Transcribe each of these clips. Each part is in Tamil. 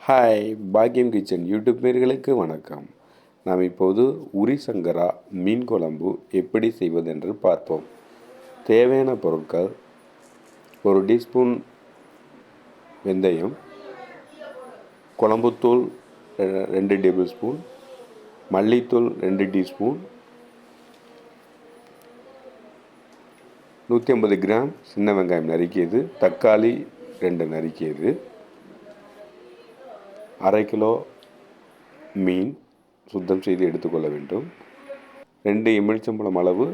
ஹாய் பாக்யம் கிச்சன் யூடியூப் நேயர்களுக்கு வணக்கம். நாம் இப்போது உரி சங்கரா மீன் குழம்பு எப்படி செய்வது என்று பார்ப்போம். தேவையான பொருட்கள்: ஒரு டீஸ்பூன் வெந்தயம், குழம்புத்தூள் 2 டேபிள் ஸ்பூன், மல்லித்தூள் 2 டீஸ்பூன், 150 கிராம் சின்ன வெங்காயம் நறுக்கியது, தக்காளி 2 நறுக்கியது, அரை கிலோ மீன் சுத்தம் செய்து எடுத்துக்கொள்ள வேண்டும். 2 எலுமிச்சம்பழம் அளவு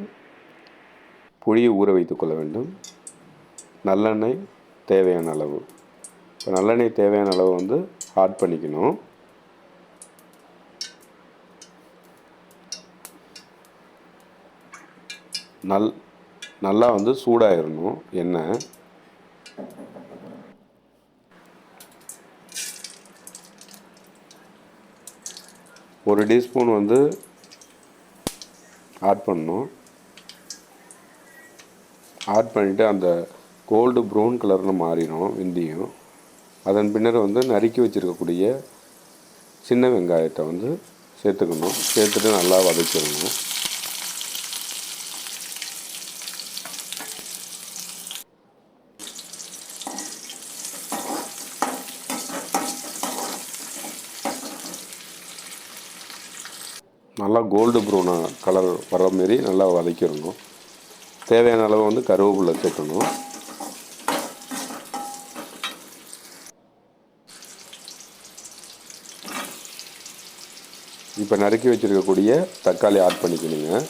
புளியை ஊற வைத்துக் கொள்ள வேண்டும். நல்லெண்ணெய் தேவையான அளவு. இப்போ நல்லெண்ணெய் தேவையான அளவு ஆட் பண்ணிக்கணும். நல்லா சூடாயிடணும் எண்ணெய். ஒரு டீஸ்பூன் ஆட் பண்ணணும். ஆட் பண்ணிவிட்டு அந்த கோல்டு ப்ரௌன் கலரில் மாறிடும் வெந்தயம். அதன் பின்னர் நறுக்கி வச்சுருக்கக்கூடிய சின்ன வெங்காயத்தை சேர்த்துக்கணும். சேர்த்துட்டு நல்லா வதக்கிடணும். நல்லா கோல்டு ப்ரௌன் கலர் வர மாரி நல்லா வதக்கிடணும். தேவையான அளவு கருவேப்பிலை சேர்க்கணும். இப்போ நறுக்கி வச்சுருக்கக்கூடிய தக்காளி ஆட் பண்ணிக்கணுங்க.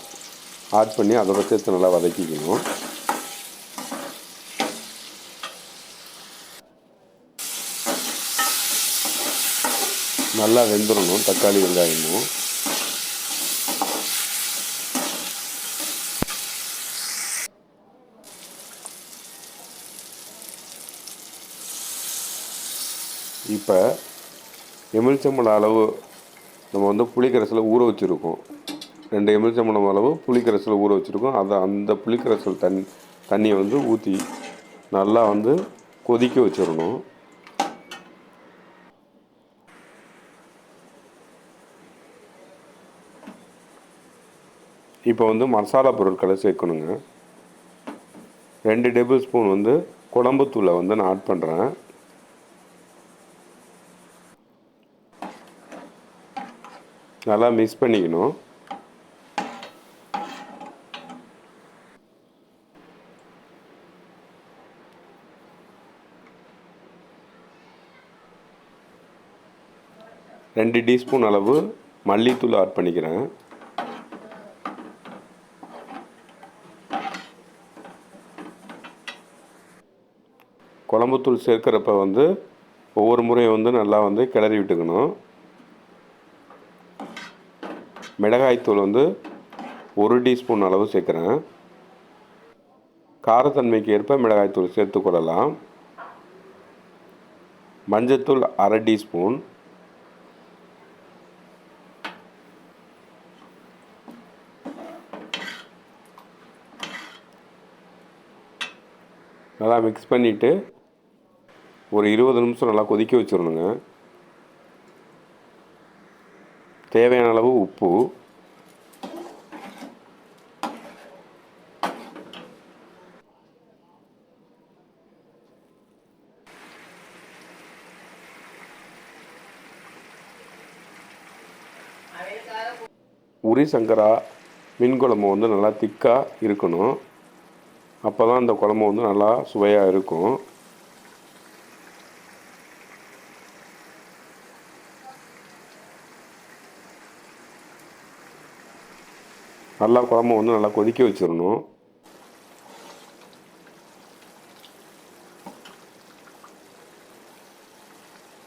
ஆட் பண்ணி அதோட சேர்த்து நல்லா வதக்கிக்கணும். நல்லா வெந்துடணும் தக்காளி வெங்காயமும். இப்போ எலுமிச்சம்பழம் அளவு நம்ம புளிக்கரைசலை ஊற வச்சுருக்கோம். 2 எலுமிச்சம்பழம் அளவு புளிக்கரைசலை ஊற வச்சுருக்கோம். அந்த புளிக்கரைசல் தண்ணியை ஊற்றி நல்லா கொதிக்க வச்சிடணும். இப்போ மசாலா பொருட்களை சேர்க்கணுங்க. 2 டேபிள் ஸ்பூன் குழம்புத்தூளை நான் ஆட் பண்ணுறேன். நல்லா மிக்ஸ் பண்ணிக்கணும். ரெண்டு டீஸ்பூன் அளவு மல்லித்தூள் ஆட் பண்ணிக்கிறேன். குழம்புத்தூள் சேர்க்குறப்ப ஒவ்வொரு முறையும் நல்லா கிளறி விட்டுக்கணும். மிளகாய்த்தூள் 1 டீஸ்பூன் அளவு சேர்க்குறேன். காரத்தன்மைக்கு ஏற்ப மிளகாய்த்தூள் சேர்த்துக்கொள்ளலாம். மஞ்சத்தூள் அரை டீஸ்பூன், நல்லா மிக்ஸ் பண்ணிவிட்டு ஒரு 20 நிமிஷம் நல்லா கொதிக்க வச்சிடணுங்க. தேவையான அளவு உப்பு, உரி சங்கரா மீன் குழம்பு நல்லா திக்காக இருக்கணும். அப்போ தான் அந்த குழம்பு நல்லா சுவையாக இருக்கும். நல்லா குழம்பு நல்லா கொதிக்க வச்சிடணும்.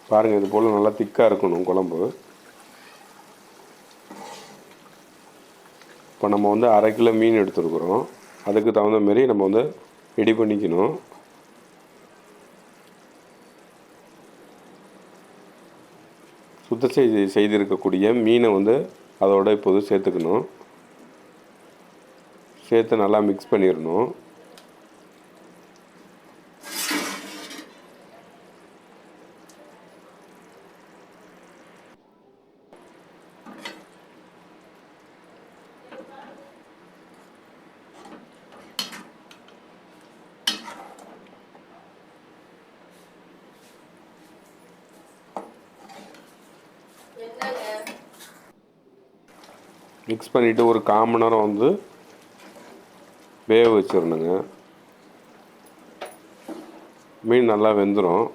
பாருங்கள், இது போல் நல்லா திக்காக இருக்கணும் குழம்பு. இப்போ நம்ம அரை கிலோ மீன் எடுத்துருக்குறோம். அதுக்கு தகுந்த மாரி நம்ம ரெடி பண்ணிக்கணும். சுத்தம் செய்திருக்கக்கூடிய மீனை அதோட இப்போது சேர்த்துக்கணும். சேர்த்து நல்லா மிக்ஸ் பண்ணிடணும். மிக்ஸ் பண்ணிவிட்டு ஒரு 1/4 மணி நேரம் வந்து வேக வச்சிடணுங்க. மீன் நல்லா வெந்துடும்.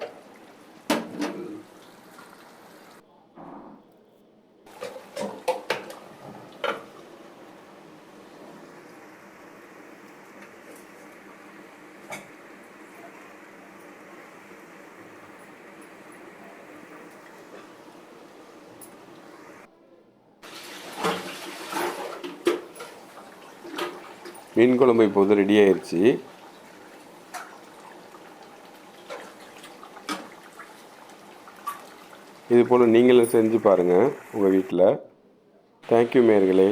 மீன் குழம்பு இப்போது ரெடி ஆயிடுச்சு. இது போல் நீங்களும் செஞ்சு பாருங்கள் உங்கள் வீட்டில். தேங்க்யூ நேயர்களே.